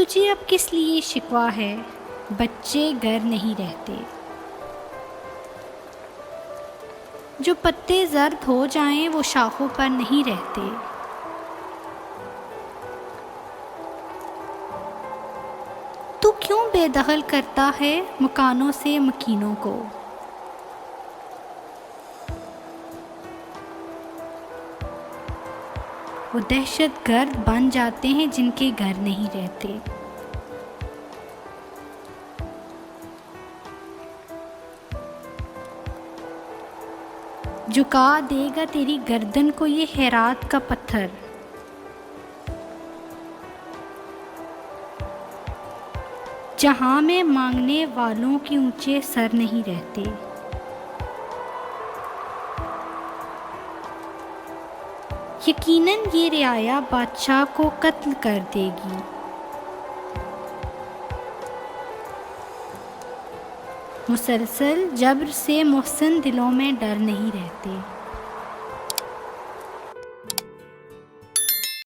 तुझे अब किस लिए शिकवा है, बच्चे घर नहीं रहते। जो पत्ते जर्द हो जाएं वो शाखों पर नहीं रहते। तू क्यों बेदखल करता है मकानों से मकीनों को। वो दहशत गर्द बन जाते हैं जिनके घर नहीं रहते। झुका देगा तेरी गर्दन को ये हेरात का पत्थर। जहां में मांगने वालों के ऊंचे सर नहीं रहते। यकीनन ये रियाया बादशाह को कत्ल कर देगी। मुसलसल जब्र से मोहसिन दिलों में डर नहीं रहते।